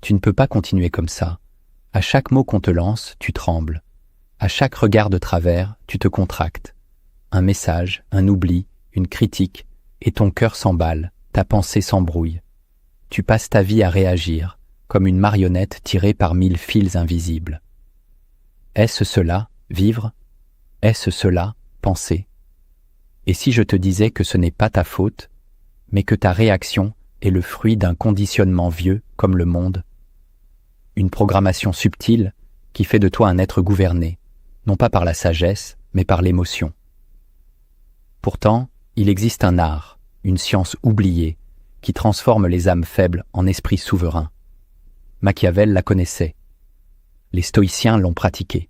Tu ne peux pas continuer comme ça. À chaque mot qu'on te lance, tu trembles. À chaque regard de travers, tu te contractes. Un message, un oubli, une critique, et ton cœur s'emballe, ta pensée s'embrouille. Tu passes ta vie à réagir, comme une marionnette tirée par 1000 fils invisibles. Est-ce cela, vivre? Est-ce cela, penser? Et si je te disais que ce n'est pas ta faute, mais que ta réaction est le fruit d'un conditionnement vieux comme le monde? Une programmation subtile qui fait de toi un être gouverné, non pas par la sagesse, mais par l'émotion. Pourtant, il existe un art, une science oubliée, qui transforme les âmes faibles en esprits souverains. Machiavel la connaissait. Les stoïciens l'ont pratiquée.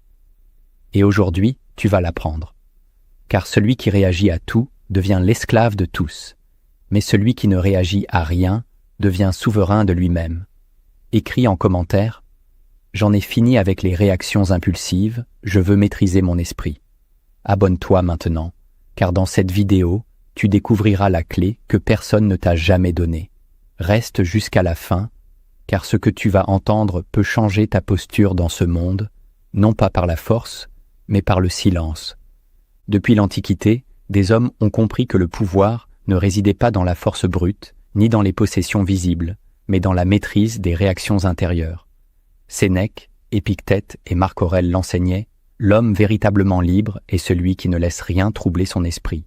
Et aujourd'hui, tu vas l'apprendre. Car celui qui réagit à tout devient l'esclave de tous, mais celui qui ne réagit à rien devient souverain de lui-même. Écris en commentaire « J'en ai fini avec les réactions impulsives, je veux maîtriser mon esprit ». Abonne-toi maintenant, car dans cette vidéo, tu découvriras la clé que personne ne t'a jamais donnée. Reste jusqu'à la fin, car ce que tu vas entendre peut changer ta posture dans ce monde, non pas par la force, mais par le silence. Depuis l'Antiquité, des hommes ont compris que le pouvoir ne résidait pas dans la force brute, ni dans les possessions visibles, mais dans la maîtrise des réactions intérieures. Sénèque, Épictète et Marc Aurèle l'enseignaient, l'homme véritablement libre est celui qui ne laisse rien troubler son esprit.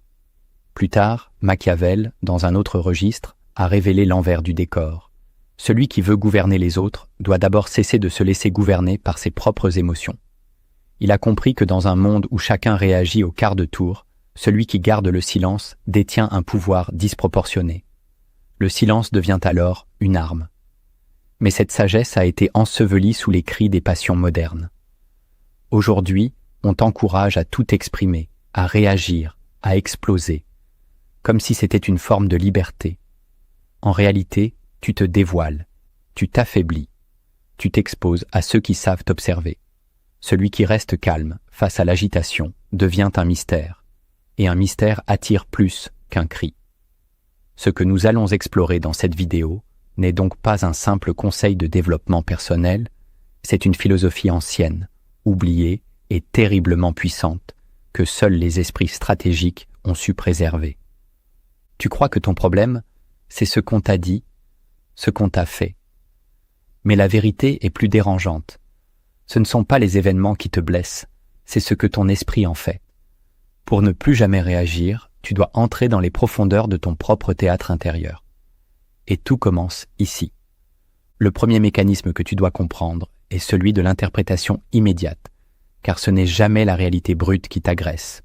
Plus tard, Machiavel, dans un autre registre, a révélé l'envers du décor. Celui qui veut gouverner les autres doit d'abord cesser de se laisser gouverner par ses propres émotions. Il a compris que dans un monde où chacun réagit au quart de tour, celui qui garde le silence détient un pouvoir disproportionné. Le silence devient alors une arme. Mais cette sagesse a été ensevelie sous les cris des passions modernes. Aujourd'hui, on t'encourage à tout exprimer, à réagir, à exploser, comme si c'était une forme de liberté. En réalité, tu te dévoiles, tu t'affaiblis, tu t'exposes à ceux qui savent t'observer. Celui qui reste calme face à l'agitation devient un mystère, et un mystère attire plus qu'un cri. Ce que nous allons explorer dans cette vidéo n'est donc pas un simple conseil de développement personnel, c'est une philosophie ancienne, oubliée et terriblement puissante, que seuls les esprits stratégiques ont su préserver. Tu crois que ton problème, c'est ce qu'on t'a dit, ce qu'on t'a fait. Mais la vérité est plus dérangeante. Ce ne sont pas les événements qui te blessent, c'est ce que ton esprit en fait. Pour ne plus jamais réagir, tu dois entrer dans les profondeurs de ton propre théâtre intérieur. Et tout commence ici. Le premier mécanisme que tu dois comprendre est celui de l'interprétation immédiate, car ce n'est jamais la réalité brute qui t'agresse,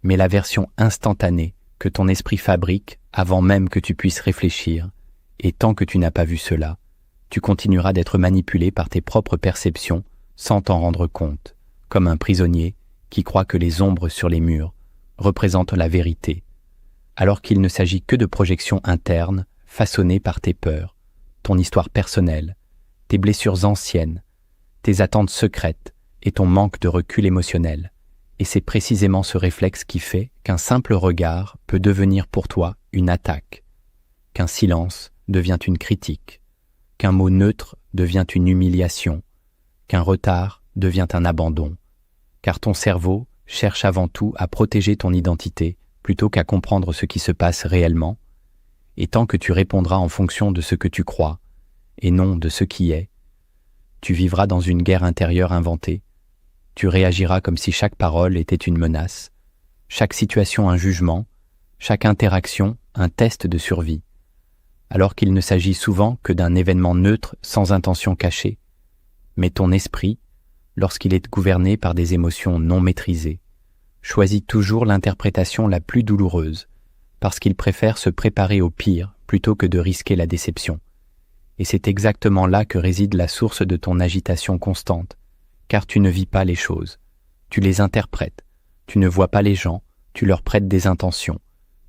mais la version instantanée que ton esprit fabrique avant même que tu puisses réfléchir, et tant que tu n'as pas vu cela, tu continueras d'être manipulé par tes propres perceptions sans t'en rendre compte, comme un prisonnier qui croit que les ombres sur les murs représentent la vérité, alors qu'il ne s'agit que de projections internes façonnées par tes peurs, ton histoire personnelle, tes blessures anciennes, tes attentes secrètes et ton manque de recul émotionnel. Et c'est précisément ce réflexe qui fait qu'un simple regard peut devenir pour toi une attaque, qu'un silence devient une critique, qu'un mot neutre devient une humiliation, qu'un retard devient un abandon, car ton cerveau cherche avant tout à protéger ton identité plutôt qu'à comprendre ce qui se passe réellement, et tant que tu répondras en fonction de ce que tu crois, et non de ce qui est, tu vivras dans une guerre intérieure inventée, tu réagiras comme si chaque parole était une menace, chaque situation un jugement, chaque interaction un test de survie, alors qu'il ne s'agit souvent que d'un événement neutre sans intention cachée. Mais ton esprit, lorsqu'il est gouverné par des émotions non maîtrisées, choisit toujours l'interprétation la plus douloureuse, parce qu'il préfère se préparer au pire plutôt que de risquer la déception. Et c'est exactement là que réside la source de ton agitation constante, car tu ne vis pas les choses, tu les interprètes, tu ne vois pas les gens, tu leur prêtes des intentions,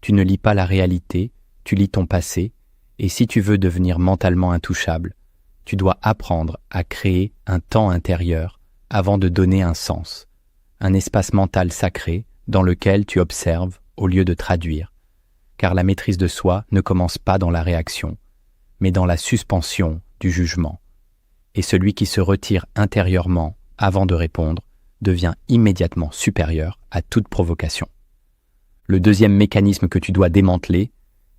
tu ne lis pas la réalité, tu lis ton passé, et si tu veux devenir mentalement intouchable, tu dois apprendre à créer un temps intérieur avant de donner un sens, un espace mental sacré dans lequel tu observes au lieu de traduire, car la maîtrise de soi ne commence pas dans la réaction, mais dans la suspension du jugement. et celui qui se retire intérieurement avant de répondre devient immédiatement supérieur à toute provocation. Le deuxième mécanisme que tu dois démanteler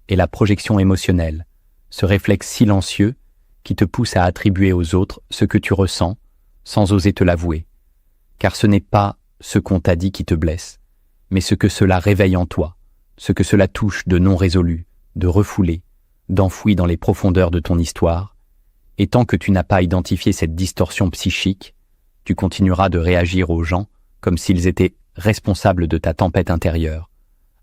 est la projection émotionnelle, ce réflexe silencieux qui te pousse à attribuer aux autres ce que tu ressens sans oser te l'avouer. Car ce n'est pas ce qu'on t'a dit qui te blesse, mais ce que cela réveille en toi, ce que cela touche de non résolu, de refoulé, d'enfoui dans les profondeurs de ton histoire. Et tant que tu n'as pas identifié cette distorsion psychique, tu continueras de réagir aux gens comme s'ils étaient responsables de ta tempête intérieure,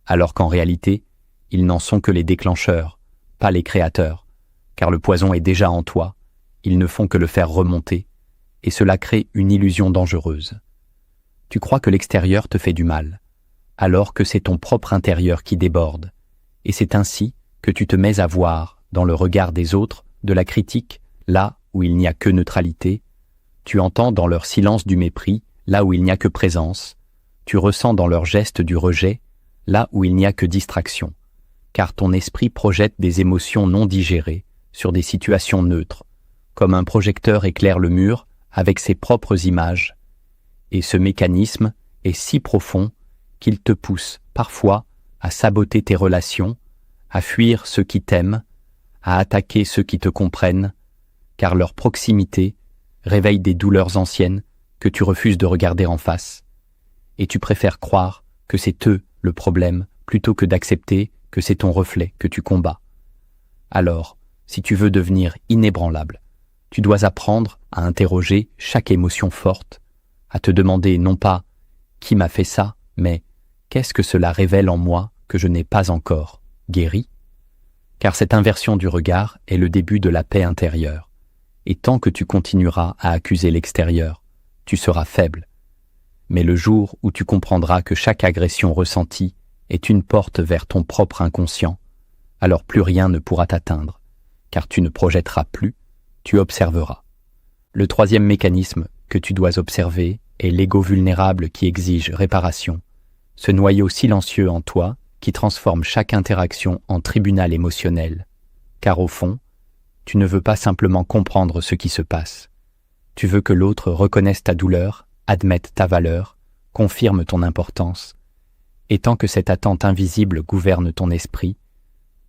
alors qu'en réalité, ils n'en sont que les déclencheurs, pas les créateurs, car le poison est déjà en toi, ils ne font que le faire remonter, et cela crée une illusion dangereuse. Tu crois que l'extérieur te fait du mal, alors que c'est ton propre intérieur qui déborde, et c'est ainsi que tu te mets à voir, dans le regard des autres, de la critique, là où il n'y a que neutralité, tu entends dans leur silence du mépris, là où il n'y a que présence, tu ressens dans leurs gestes du rejet, là où il n'y a que distraction, car ton esprit projette des émotions non digérées sur des situations neutres, comme un projecteur éclaire le mur avec ses propres images, et ce mécanisme est si profond qu'il te pousse parfois à saboter tes relations, à fuir ceux qui t'aiment, à attaquer ceux qui te comprennent, car leur proximité réveille des douleurs anciennes que tu refuses de regarder en face, et tu préfères croire que c'est eux le problème plutôt que d'accepter que c'est ton reflet que tu combats. Alors, si tu veux devenir inébranlable, tu dois apprendre à interroger chaque émotion forte, à te demander non pas « qui m'a fait ça ?», mais « qu'est-ce que cela révèle en moi que je n'ai pas encore guéri ?» Car cette inversion du regard est le début de la paix intérieure. Et tant que tu continueras à accuser l'extérieur, tu seras faible. Mais le jour où tu comprendras que chaque agression ressentie est une porte vers ton propre inconscient, alors plus rien ne pourra t'atteindre, car tu ne projetteras plus, tu observeras. Le troisième mécanisme que tu dois observer est l'ego vulnérable qui exige réparation, ce noyau silencieux en toi qui transforme chaque interaction en tribunal émotionnel, car au fond, tu ne veux pas simplement comprendre ce qui se passe. Tu veux que l'autre reconnaisse ta douleur, admette ta valeur, confirme ton importance. Et tant que cette attente invisible gouverne ton esprit,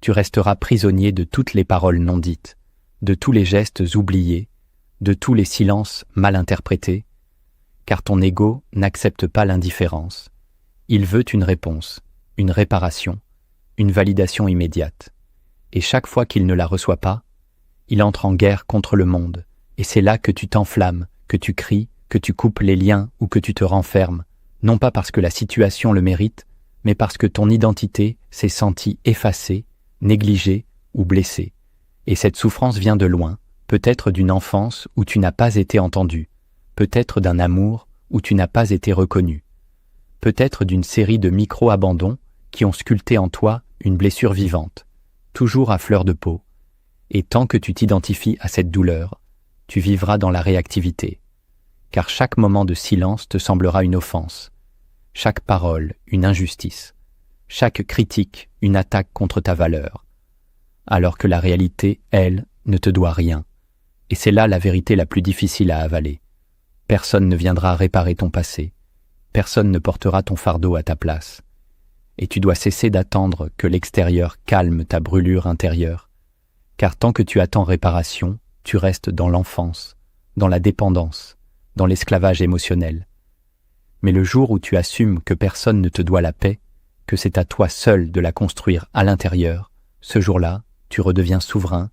tu resteras prisonnier de toutes les paroles non dites, de tous les gestes oubliés, de tous les silences mal interprétés, car ton ego n'accepte pas l'indifférence. Il veut une réponse, une réparation, une validation immédiate. Et chaque fois qu'il ne la reçoit pas, il entre en guerre contre le monde, et c'est là que tu t'enflammes, que tu cries, que tu coupes les liens ou que tu te renfermes, non pas parce que la situation le mérite, mais parce que ton identité s'est sentie effacée, négligée ou blessée. Et cette souffrance vient de loin, peut-être d'une enfance où tu n'as pas été entendu, peut-être d'un amour où tu n'as pas été reconnu, peut-être d'une série de micro-abandons qui ont sculpté en toi une blessure vivante, toujours à fleur de peau. Et tant que tu t'identifies à cette douleur, tu vivras dans la réactivité, car chaque moment de silence te semblera une offense, chaque parole une injustice, chaque critique une attaque contre ta valeur, alors que la réalité, elle, ne te doit rien. Et c'est là la vérité la plus difficile à avaler. Personne ne viendra réparer ton passé, personne ne portera ton fardeau à ta place. Et tu dois cesser d'attendre que l'extérieur calme ta brûlure intérieure, car tant que tu attends réparation, tu restes dans l'enfance, dans la dépendance, dans l'esclavage émotionnel. Mais le jour où tu assumes que personne ne te doit la paix, que c'est à toi seul de la construire à l'intérieur, ce jour-là, tu redeviens souverain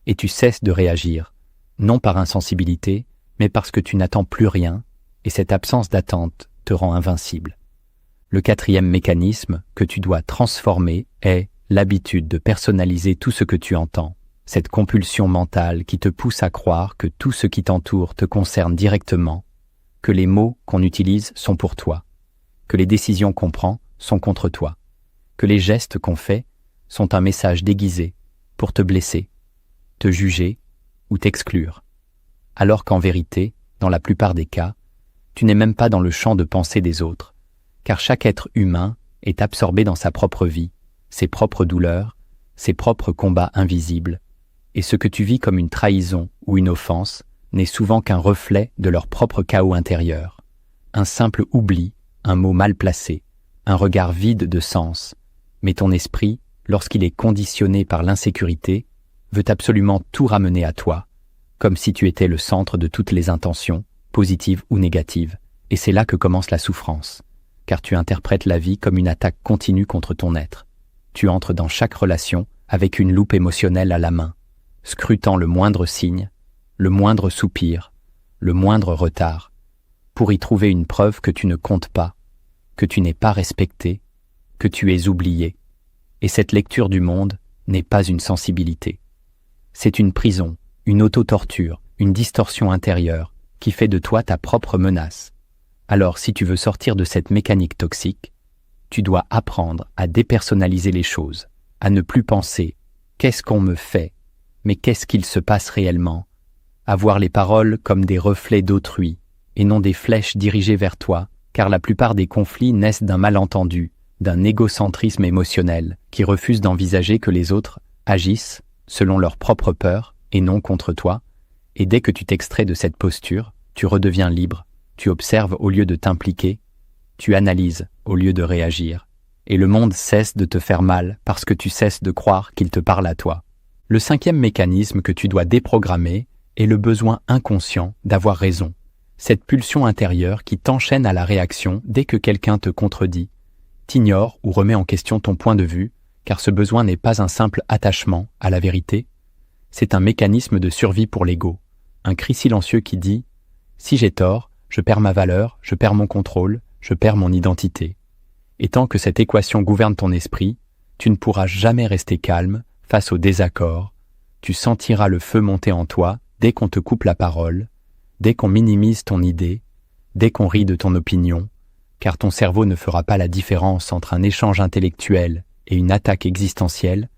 et tu cesses de réagir, non par insensibilité, mais parce que tu n'attends plus rien et cette absence d'attente te rend invincible. Le quatrième mécanisme que tu dois transformer est l'habitude de personnaliser tout ce que tu entends, cette compulsion mentale qui te pousse à croire que tout ce qui t'entoure te concerne directement, que les mots qu'on utilise sont pour toi, que les décisions qu'on prend sont contre toi, que les gestes qu'on fait sont un message déguisé pour te blesser, te juger ou t'exclure, alors qu'en vérité, dans la plupart des cas, tu n'es même pas dans le champ de pensée des autres, car chaque être humain est absorbé dans sa propre vie, ses propres douleurs, ses propres combats invisibles, et ce que tu vis comme une trahison ou une offense n'est souvent qu'un reflet de leur propre chaos intérieur. Un simple oubli, un mot mal placé, un regard vide de sens. Mais ton esprit, lorsqu'il est conditionné par l'insécurité, veut absolument tout ramener à toi, comme si tu étais le centre de toutes les intentions, positives ou négatives. Et c'est là que commence la souffrance, car tu interprètes la vie comme une attaque continue contre ton être. Tu entres dans chaque relation avec une loupe émotionnelle à la main, scrutant le moindre signe, le moindre soupir, le moindre retard, pour y trouver une preuve que tu ne comptes pas, que tu n'es pas respecté, que tu es oublié. Et cette lecture du monde n'est pas une sensibilité. C'est une prison, une auto-torture, une distorsion intérieure qui fait de toi ta propre menace. Alors si tu veux sortir de cette mécanique toxique, tu dois apprendre à dépersonnaliser les choses, à ne plus penser « qu'est-ce qu'on me fait ?» mais qu'est-ce qu'il se passe réellement, à voir les paroles comme des reflets d'autrui et non des flèches dirigées vers toi, car la plupart des conflits naissent d'un malentendu, d'un égocentrisme émotionnel qui refuse d'envisager que les autres agissent selon leurs propres peurs et non contre toi, et dès que tu t'extrais de cette posture, tu redeviens libre, tu observes au lieu de t'impliquer, tu analyses au lieu de réagir, et le monde cesse de te faire mal parce que tu cesses de croire qu'il te parle à toi. Le cinquième mécanisme que tu dois déprogrammer est le besoin inconscient d'avoir raison, cette pulsion intérieure qui t'enchaîne à la réaction dès que quelqu'un te contredit, t'ignore ou remet en question ton point de vue, car ce besoin n'est pas un simple attachement à la vérité, c'est un mécanisme de survie pour l'ego, un cri silencieux qui dit « si j'ai tort, je perds ma valeur, je perds mon contrôle, je perds mon identité ». Et tant que cette équation gouverne ton esprit, tu ne pourras jamais rester calme face au désaccord, tu sentiras le feu monter en toi dès qu'on te coupe la parole, dès qu'on minimise ton idée, dès qu'on rit de ton opinion, car ton cerveau ne fera pas la différence entre un échange intellectuel et une attaque existentielle,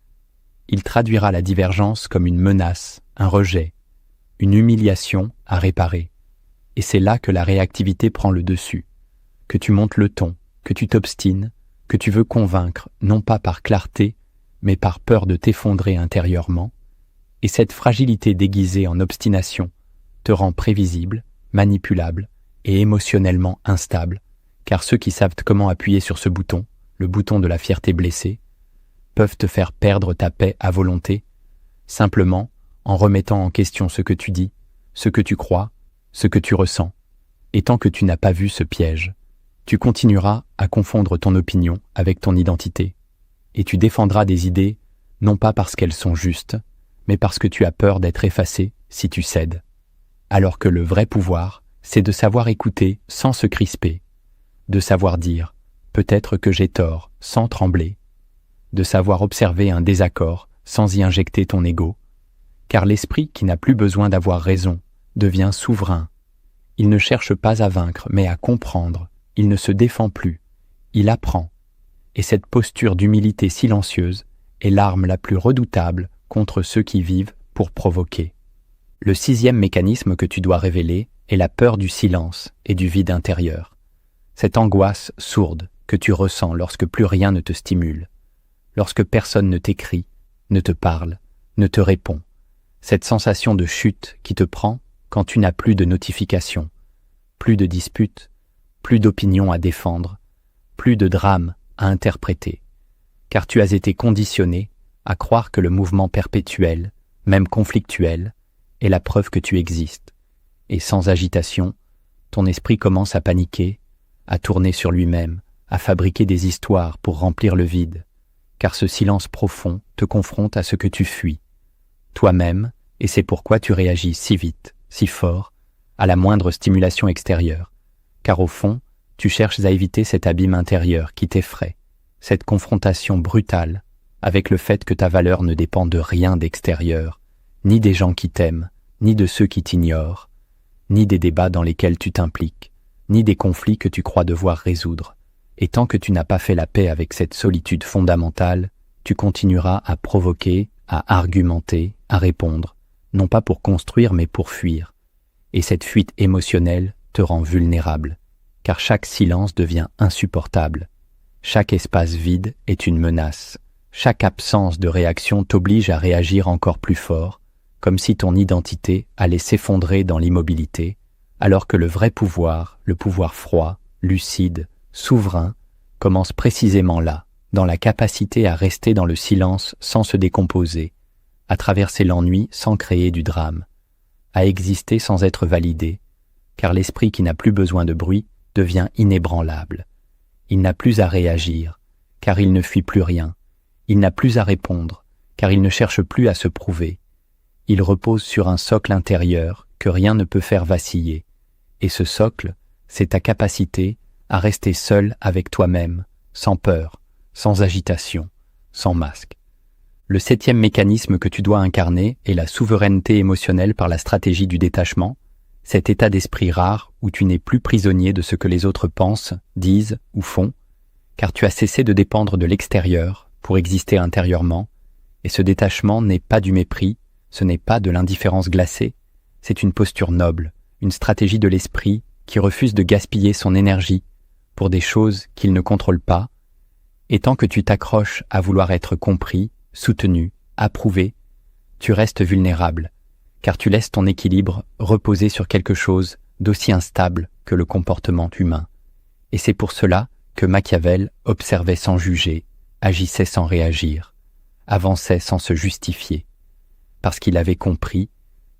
il traduira la divergence comme une menace, un rejet, une humiliation à réparer. Et c'est là que la réactivité prend le dessus, que tu montes le ton, que tu t'obstines, que tu veux convaincre, non pas par clarté, mais par peur de t'effondrer intérieurement, et cette fragilité déguisée en obstination te rend prévisible, manipulable et émotionnellement instable, car ceux qui savent comment appuyer sur ce bouton, le bouton de la fierté blessée, peuvent te faire perdre ta paix à volonté, simplement en remettant en question ce que tu dis, ce que tu crois, ce que tu ressens. Et tant que tu n'as pas vu ce piège, tu continueras à confondre ton opinion avec ton identité, et tu défendras des idées non pas parce qu'elles sont justes, mais parce que tu as peur d'être effacé si tu cèdes. Alors que le vrai pouvoir, c'est de savoir écouter sans se crisper, de savoir dire « peut-être que j'ai tort » sans trembler, de savoir observer un désaccord sans y injecter ton ego, car l'esprit qui n'a plus besoin d'avoir raison devient souverain. Il ne cherche pas à vaincre, mais à comprendre. Il ne se défend plus, il apprend. Et cette posture d'humilité silencieuse est l'arme la plus redoutable contre ceux qui vivent pour provoquer. Le sixième mécanisme que tu dois révéler est la peur du silence et du vide intérieur. Cette angoisse sourde que tu ressens lorsque plus rien ne te stimule, lorsque personne ne t'écrit, ne te parle, ne te répond. Cette sensation de chute qui te prend quand tu n'as plus de notifications, plus de disputes, plus d'opinions à défendre, plus de drames à interpréter, car tu as été conditionné à croire que le mouvement perpétuel, même conflictuel, est la preuve que tu existes. Et sans agitation, ton esprit commence à paniquer, à tourner sur lui-même, à fabriquer des histoires pour remplir le vide, car ce silence profond te confronte à ce que tu fuis, toi-même, et c'est pourquoi tu réagis si vite, si fort, à la moindre stimulation extérieure, car au fond, tu cherches à éviter cet abîme intérieur qui t'effraie, cette confrontation brutale avec le fait que ta valeur ne dépend de rien d'extérieur, ni des gens qui t'aiment, ni de ceux qui t'ignorent, ni des débats dans lesquels tu t'impliques, ni des conflits que tu crois devoir résoudre. Et tant que tu n'as pas fait la paix avec cette solitude fondamentale, tu continueras à provoquer, à argumenter, à répondre, non pas pour construire mais pour fuir. Et cette fuite émotionnelle te rend vulnérable, car chaque silence devient insupportable. Chaque espace vide est une menace. Chaque absence de réaction t'oblige à réagir encore plus fort, comme si ton identité allait s'effondrer dans l'immobilité, alors que le vrai pouvoir, le pouvoir froid, lucide, souverain, commence précisément là, dans la capacité à rester dans le silence sans se décomposer, à traverser l'ennui sans créer du drame, à exister sans être validé, car l'esprit qui n'a plus besoin de bruit devient inébranlable. Il n'a plus à réagir, car il ne fuit plus rien. Il n'a plus à répondre, car il ne cherche plus à se prouver. Il repose sur un socle intérieur que rien ne peut faire vaciller. Et ce socle, c'est ta capacité à rester seul avec toi-même, sans peur, sans agitation, sans masque. Le 7e mécanisme que tu dois incarner est la souveraineté émotionnelle par la stratégie du détachement, cet état d'esprit rare où tu n'es plus prisonnier de ce que les autres pensent, disent ou font, car tu as cessé de dépendre de l'extérieur pour exister intérieurement, et ce détachement n'est pas du mépris, ce n'est pas de l'indifférence glacée, c'est une posture noble, une stratégie de l'esprit qui refuse de gaspiller son énergie pour des choses qu'il ne contrôle pas, et tant que tu t'accroches à vouloir être compris, soutenu, approuvé, tu restes vulnérable, car tu laisses ton équilibre reposer sur quelque chose d'aussi instable que le comportement humain. Et c'est pour cela que Machiavel observait sans juger, agissait sans réagir, avançait sans se justifier, parce qu'il avait compris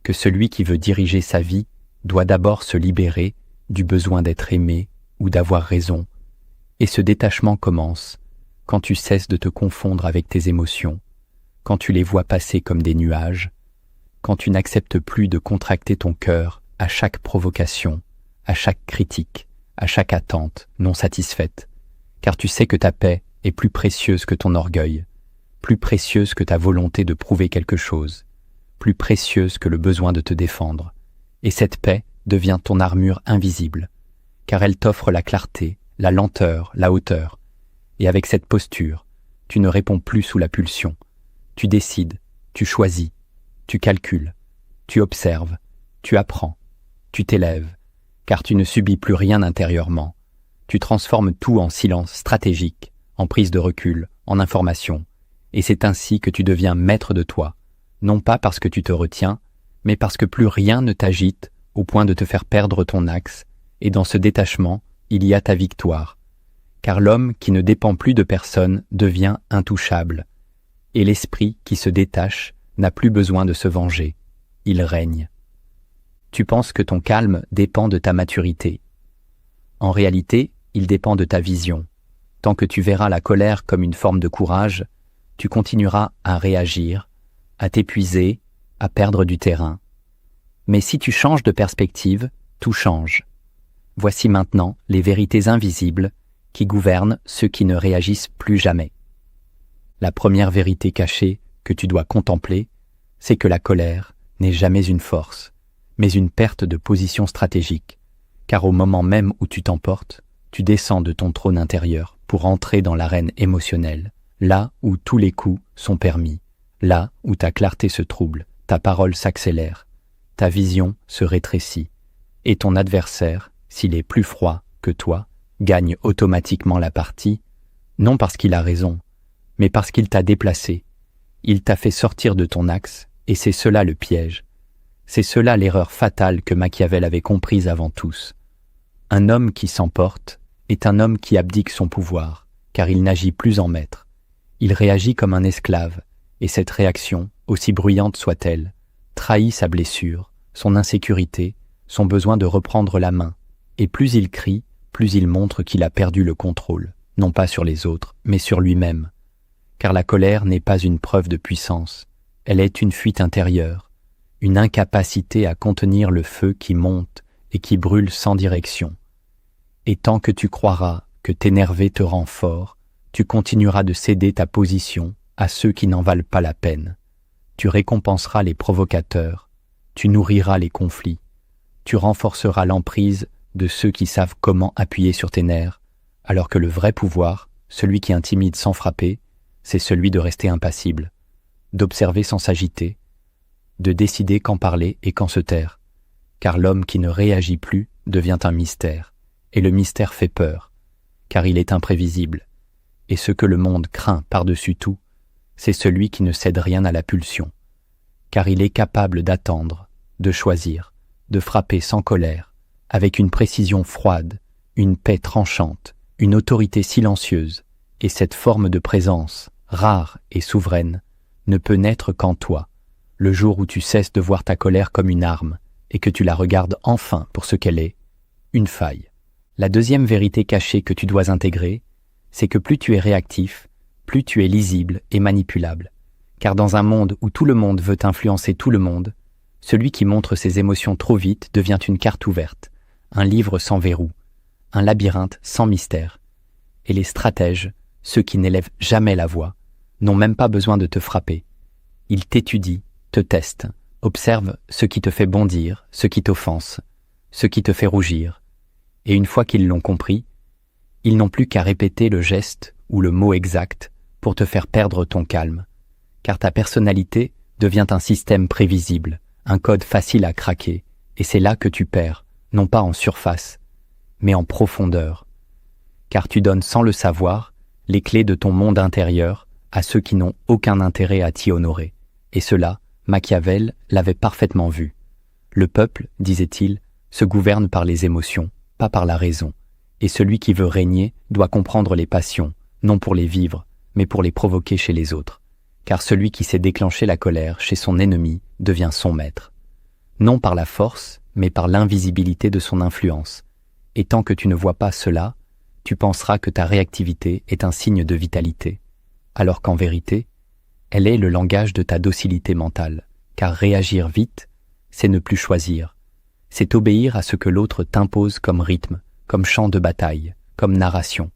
que celui qui veut diriger sa vie doit d'abord se libérer du besoin d'être aimé ou d'avoir raison, et ce détachement commence quand tu cesses de te confondre avec tes émotions, quand tu les vois passer comme des nuages, quand tu n'acceptes plus de contracter ton cœur à chaque provocation, à chaque critique, à chaque attente non satisfaite, car tu sais que ta paix est plus précieuse que ton orgueil, plus précieuse que ta volonté de prouver quelque chose, plus précieuse que le besoin de te défendre. Et cette paix devient ton armure invisible, car elle t'offre la clarté, la lenteur, la hauteur. Et avec cette posture, tu ne réponds plus sous la pulsion. Tu décides, tu choisis, tu calcules, tu observes, tu apprends, tu t'élèves, car tu ne subis plus rien intérieurement. Tu transformes tout en silence stratégique, en prise de recul, en information. Et c'est ainsi que tu deviens maître de toi, non pas parce que tu te retiens, mais parce que plus rien ne t'agite au point de te faire perdre ton axe, et dans ce détachement, il y a ta victoire. Car l'homme qui ne dépend plus de personne devient intouchable, et l'esprit qui se détache n'a plus besoin de se venger, il règne. Tu penses que ton calme dépend de ta maturité. En réalité, il dépend de ta vision. Tant que tu verras la colère comme une forme de courage, tu continueras à réagir, à t'épuiser, à perdre du terrain. Mais si tu changes de perspective, tout change. Voici maintenant les vérités invisibles qui gouvernent ceux qui ne réagissent plus jamais. La première vérité cachée que tu dois contempler, c'est que la colère n'est jamais une force, mais une perte de position stratégique, car au moment même où tu t'emportes, tu descends de ton trône intérieur pour entrer dans l'arène émotionnelle, là où tous les coups sont permis, là où ta clarté se trouble, ta parole s'accélère, ta vision se rétrécit, et ton adversaire, s'il est plus froid que toi, gagne automatiquement la partie, non parce qu'il a raison, mais parce qu'il t'a déplacé. Il t'a fait sortir de ton axe, et c'est cela le piège. C'est cela l'erreur fatale que Machiavel avait comprise avant tous. Un homme qui s'emporte est un homme qui abdique son pouvoir, car il n'agit plus en maître. Il réagit comme un esclave, et cette réaction, aussi bruyante soit-elle, trahit sa blessure, son insécurité, son besoin de reprendre la main, et plus il crie, plus il montre qu'il a perdu le contrôle, non pas sur les autres, mais sur lui-même. Car la colère n'est pas une preuve de puissance, elle est une fuite intérieure, une incapacité à contenir le feu qui monte et qui brûle sans direction. Et tant que tu croiras que t'énerver te rend fort, tu continueras de céder ta position à ceux qui n'en valent pas la peine. Tu récompenseras les provocateurs, tu nourriras les conflits, tu renforceras l'emprise de ceux qui savent comment appuyer sur tes nerfs, alors que le vrai pouvoir, celui qui intimide sans frapper, c'est celui de rester impassible, d'observer sans s'agiter, de décider quand parler et quand se taire, car l'homme qui ne réagit plus devient un mystère, et le mystère fait peur, car il est imprévisible, et ce que le monde craint par-dessus tout, c'est celui qui ne cède rien à la pulsion. car il est capable d'attendre, de choisir, de frapper sans colère, avec une précision froide, une paix tranchante, une autorité silencieuse, et cette forme de présence, rare et souveraine, ne peut naître qu'en toi, le jour où tu cesses de voir ta colère comme une arme, et que tu la regardes enfin pour ce qu'elle est, une faille. La deuxième vérité cachée que tu dois intégrer, c'est que plus tu es réactif, plus tu es lisible et manipulable. Car dans un monde où tout le monde veut influencer tout le monde, celui qui montre ses émotions trop vite devient une carte ouverte, un livre sans verrou, un labyrinthe sans mystère. Et les stratèges, ceux qui n'élèvent jamais la voix, n'ont même pas besoin de te frapper. Ils t'étudient, te testent, observent ce qui te fait bondir, ce qui t'offense, ce qui te fait rougir. Et une fois qu'ils l'ont compris, ils n'ont plus qu'à répéter le geste ou le mot exact pour te faire perdre ton calme. Car ta personnalité devient un système prévisible, un code facile à craquer, et c'est là que tu perds, non pas en surface, mais en profondeur. Car tu donnes sans le savoir les clés de ton monde intérieur à ceux qui n'ont aucun intérêt à t'y honorer. Et cela, Machiavel l'avait parfaitement vu. Le peuple, disait-il, se gouverne par les émotions, pas par la raison. Et celui qui veut régner doit comprendre les passions, non pour les vivre, mais pour les provoquer chez les autres. Car celui qui sait déclencher la colère chez son ennemi devient son maître. Non par la force, mais par l'invisibilité de son influence. Et tant que tu ne vois pas cela, tu penseras que ta réactivité est un signe de vitalité, alors qu'en vérité, elle est le langage de ta docilité mentale, car réagir vite, c'est ne plus choisir, c'est obéir à ce que l'autre t'impose comme rythme, comme chant de bataille, comme narration,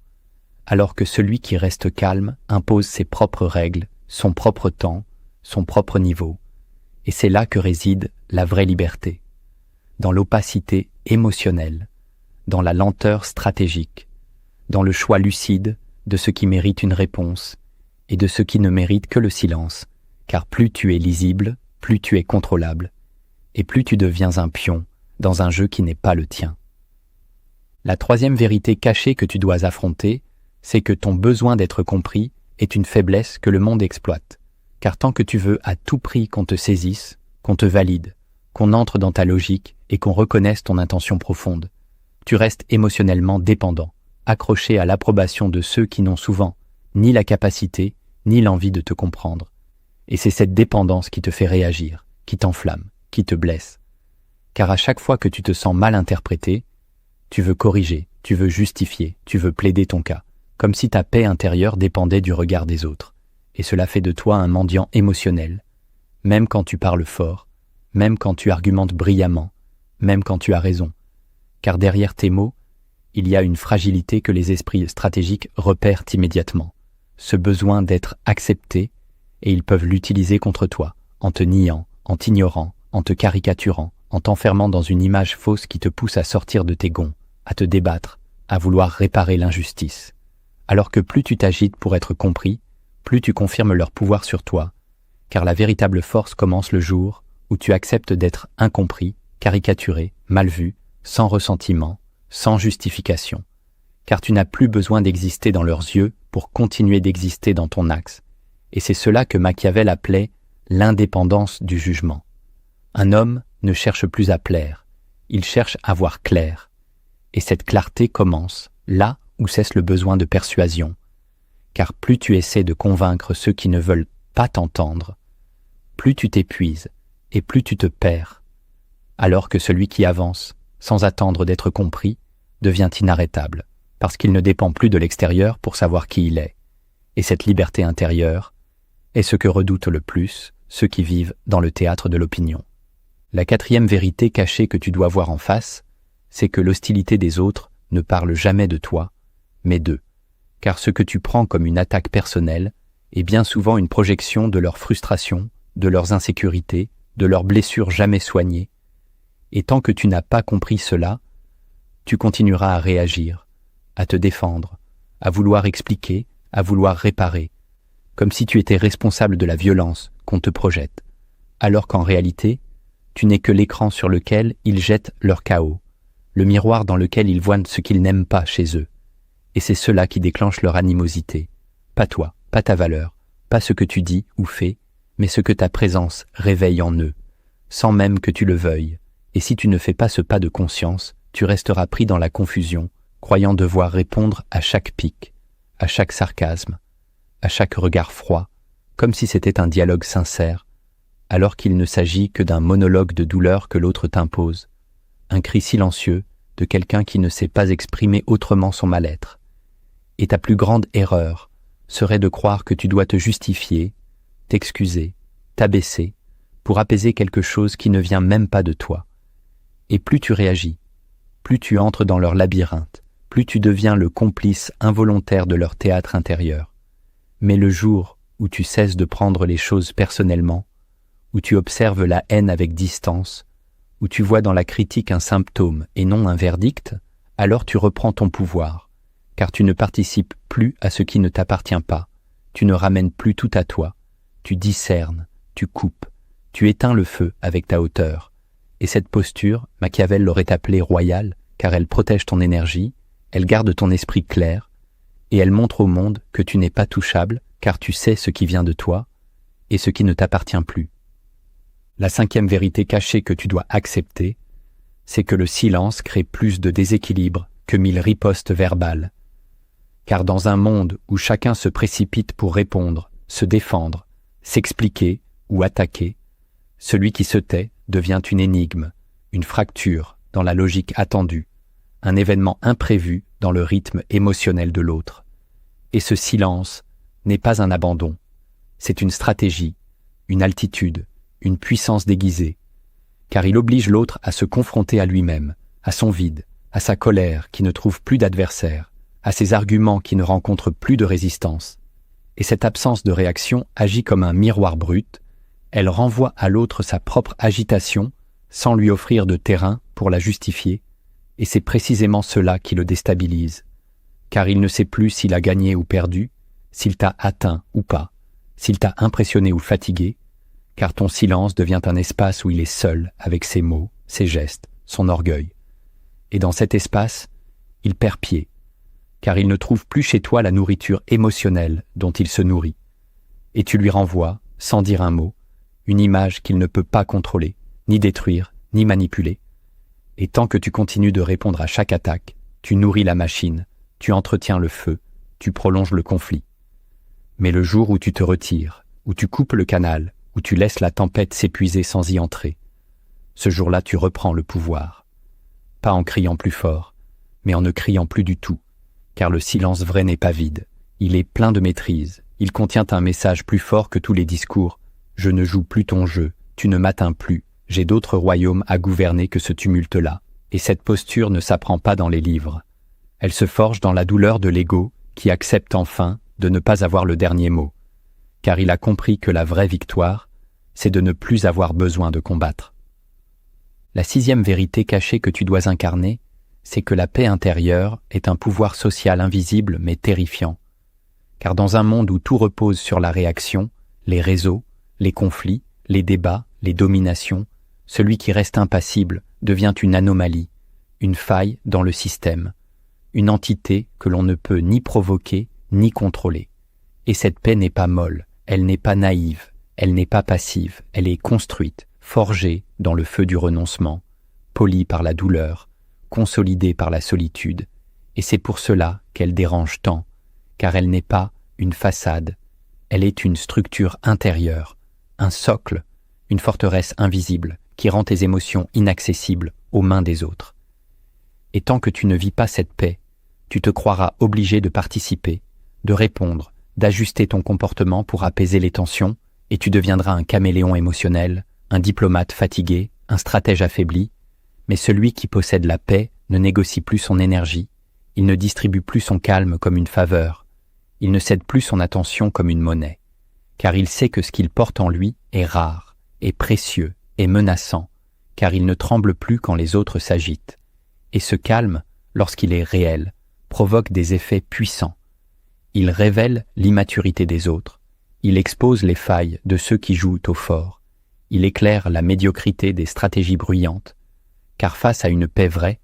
alors que celui qui reste calme impose ses propres règles, son propre temps, son propre niveau, et c'est là que réside la vraie liberté, dans l'opacité émotionnelle, dans la lenteur stratégique, dans le choix lucide de ce qui mérite une réponse et de ce qui ne mérite que le silence, car plus tu es lisible, plus tu es contrôlable, et plus tu deviens un pion dans un jeu qui n'est pas le tien. La troisième vérité cachée que tu dois affronter, c'est que ton besoin d'être compris est une faiblesse que le monde exploite, car tant que tu veux à tout prix qu'on te saisisse, qu'on te valide, qu'on entre dans ta logique et qu'on reconnaisse ton intention profonde, tu restes émotionnellement dépendant, accroché à l'approbation de ceux qui n'ont souvent ni la capacité, ni l'envie de te comprendre. Et c'est cette dépendance qui te fait réagir, qui t'enflamme, qui te blesse. Car à chaque fois que tu te sens mal interprété, tu veux corriger, tu veux justifier, tu veux plaider ton cas, comme si ta paix intérieure dépendait du regard des autres. Et cela fait de toi un mendiant émotionnel, même quand tu parles fort, même quand tu argumentes brillamment, même quand tu as raison. Car derrière tes mots, il y a une fragilité que les esprits stratégiques repèrent immédiatement, ce besoin d'être accepté, et ils peuvent l'utiliser contre toi, en te niant, en t'ignorant, en te caricaturant, en t'enfermant dans une image fausse qui te pousse à sortir de tes gonds, à te débattre, à vouloir réparer l'injustice. Alors que plus tu t'agites pour être compris, plus tu confirmes leur pouvoir sur toi, car la véritable force commence le jour où tu acceptes d'être incompris, caricaturé, mal vu, sans ressentiment, sans justification, car tu n'as plus besoin d'exister dans leurs yeux pour continuer d'exister dans ton axe. Et c'est cela que Machiavel appelait l'indépendance du jugement. Un homme ne cherche plus à plaire, il cherche à voir clair. Et cette clarté commence là où cesse le besoin de persuasion, car plus tu essaies de convaincre ceux qui ne veulent pas t'entendre, plus tu t'épuises et plus tu te perds, alors que celui qui avance, sans attendre d'être compris, devient inarrêtable, parce qu'il ne dépend plus de l'extérieur pour savoir qui il est. Et cette liberté intérieure est ce que redoutent le plus ceux qui vivent dans le théâtre de l'opinion. La quatrième vérité cachée que tu dois voir en face, c'est que l'hostilité des autres ne parle jamais de toi, mais d'eux. Car ce que tu prends comme une attaque personnelle est bien souvent une projection de leurs frustrations, de leurs insécurités, de leurs blessures jamais soignées. Et tant que tu n'as pas compris cela, tu continueras à réagir, à te défendre, à vouloir expliquer, à vouloir réparer, comme si tu étais responsable de la violence qu'on te projette, alors qu'en réalité, tu n'es que l'écran sur lequel ils jettent leur chaos, le miroir dans lequel ils voient ce qu'ils n'aiment pas chez eux. Et c'est cela qui déclenche leur animosité. Pas toi, pas ta valeur, pas ce que tu dis ou fais, mais ce que ta présence réveille en eux, sans même que tu le veuilles. Et si tu ne fais pas ce pas de conscience, tu resteras pris dans la confusion, croyant devoir répondre à chaque pique, à chaque sarcasme, à chaque regard froid, comme si c'était un dialogue sincère, alors qu'il ne s'agit que d'un monologue de douleur que l'autre t'impose, un cri silencieux de quelqu'un qui ne sait pas exprimer autrement son mal-être. Et ta plus grande erreur serait de croire que tu dois te justifier, t'excuser, t'abaisser, pour apaiser quelque chose qui ne vient même pas de toi. Et plus tu réagis, plus tu entres dans leur labyrinthe, plus tu deviens le complice involontaire de leur théâtre intérieur. Mais le jour où tu cesses de prendre les choses personnellement, où tu observes la haine avec distance, où tu vois dans la critique un symptôme et non un verdict, alors tu reprends ton pouvoir, car tu ne participes plus à ce qui ne t'appartient pas, tu ne ramènes plus tout à toi, tu discernes, tu coupes, tu éteins le feu avec ta hauteur. Et cette posture, Machiavel l'aurait appelée royale, car elle protège ton énergie, elle garde ton esprit clair, et elle montre au monde que tu n'es pas touchable, car tu sais ce qui vient de toi et ce qui ne t'appartient plus. La 5e vérité cachée que tu dois accepter, c'est que le silence crée plus de déséquilibre que 1000 ripostes verbales. Car dans un monde où chacun se précipite pour répondre, se défendre, s'expliquer ou attaquer, celui qui se tait devient une énigme, une fracture dans la logique attendue, un événement imprévu dans le rythme émotionnel de l'autre. Et ce silence n'est pas un abandon, c'est une stratégie, une altitude, une puissance déguisée, car il oblige l'autre à se confronter à lui-même, à son vide, à sa colère qui ne trouve plus d'adversaire, à ses arguments qui ne rencontrent plus de résistance. Et cette absence de réaction agit comme un miroir brut, elle renvoie à l'autre sa propre agitation sans lui offrir de terrain pour la justifier, et c'est précisément cela qui le déstabilise, car il ne sait plus s'il a gagné ou perdu, s'il t'a atteint ou pas, s'il t'a impressionné ou fatigué, car ton silence devient un espace où il est seul avec ses mots, ses gestes, son orgueil. Et dans cet espace, il perd pied, car il ne trouve plus chez toi la nourriture émotionnelle dont il se nourrit. Et tu lui renvoies, sans dire un mot, une image qu'il ne peut pas contrôler, ni détruire, ni manipuler. Et tant que tu continues de répondre à chaque attaque, tu nourris la machine, tu entretiens le feu, tu prolonges le conflit. Mais le jour où tu te retires, où tu coupes le canal, où tu laisses la tempête s'épuiser sans y entrer, ce jour-là tu reprends le pouvoir. Pas en criant plus fort, mais en ne criant plus du tout, car le silence vrai n'est pas vide, il est plein de maîtrise, il contient un message plus fort que tous les discours. Je ne joue plus ton jeu, tu ne m'atteins plus, j'ai d'autres royaumes à gouverner que ce tumulte-là, et cette posture ne s'apprend pas dans les livres. Elle se forge dans la douleur de l'ego qui accepte enfin de ne pas avoir le dernier mot, car il a compris que la vraie victoire, c'est de ne plus avoir besoin de combattre. La 6e vérité cachée que tu dois incarner, c'est que la paix intérieure est un pouvoir social invisible mais terrifiant. Car dans un monde où tout repose sur la réaction, les réseaux, les conflits, les débats, les dominations, celui qui reste impassible devient une anomalie, une faille dans le système, une entité que l'on ne peut ni provoquer ni contrôler. Et cette paix n'est pas molle, elle n'est pas naïve, elle n'est pas passive, elle est construite, forgée dans le feu du renoncement, polie par la douleur, consolidée par la solitude, et c'est pour cela qu'elle dérange tant, car elle n'est pas une façade, elle est une structure intérieure, un socle, une forteresse invisible qui rend tes émotions inaccessibles aux mains des autres. Et tant que tu ne vis pas cette paix, tu te croiras obligé de participer, de répondre, d'ajuster ton comportement pour apaiser les tensions, et tu deviendras un caméléon émotionnel, un diplomate fatigué, un stratège affaibli, mais celui qui possède la paix ne négocie plus son énergie, il ne distribue plus son calme comme une faveur, il ne cède plus son attention comme une monnaie, car il sait que ce qu'il porte en lui est rare, est précieux, est menaçant, car il ne tremble plus quand les autres s'agitent. Et ce calme, lorsqu'il est réel, provoque des effets puissants. Il révèle l'immaturité des autres, il expose les failles de ceux qui jouent au fort, il éclaire la médiocrité des stratégies bruyantes, car face à une paix vraie,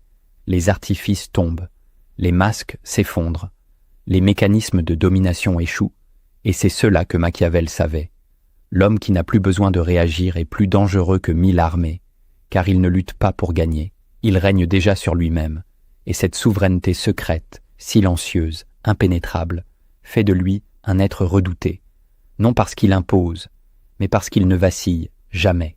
les artifices tombent, les masques s'effondrent, les mécanismes de domination échouent, et c'est cela que Machiavel savait. L'homme qui n'a plus besoin de réagir est plus dangereux que 1000 armées, car il ne lutte pas pour gagner, il règne déjà sur lui-même, et cette souveraineté secrète, silencieuse, impénétrable, fait de lui un être redouté, non parce qu'il impose, mais parce qu'il ne vacille jamais.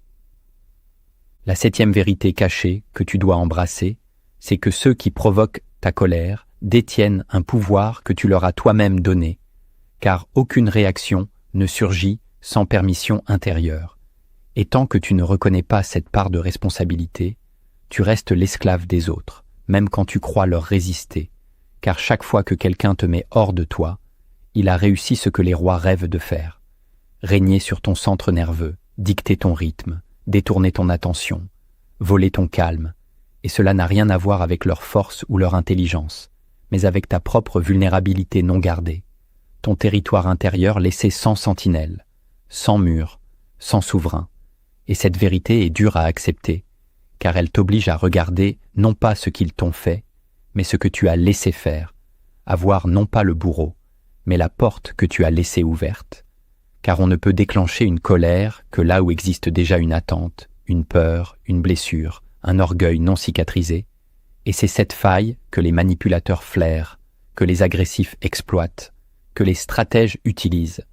La 7e vérité cachée que tu dois embrasser, c'est que ceux qui provoquent ta colère détiennent un pouvoir que tu leur as toi-même donné, car aucune réaction ne surgit sans permission intérieure. Et tant que tu ne reconnais pas cette part de responsabilité, tu restes l'esclave des autres, même quand tu crois leur résister, car chaque fois que quelqu'un te met hors de toi, il a réussi ce que les rois rêvent de faire. Régner sur ton centre nerveux, dicter ton rythme, détourner ton attention, voler ton calme, et cela n'a rien à voir avec leur force ou leur intelligence, mais avec ta propre vulnérabilité non gardée, ton territoire intérieur laissé sans sentinelle, sans mur, sans souverain. Et cette vérité est dure à accepter, car elle t'oblige à regarder non pas ce qu'ils t'ont fait, mais ce que tu as laissé faire, à voir non pas le bourreau, mais la porte que tu as laissée ouverte. Car on ne peut déclencher une colère que là où existe déjà une attente, une peur, une blessure, un orgueil non cicatrisé, et c'est cette faille que les manipulateurs flairent, que les agressifs exploitent, que les stratèges utilisent,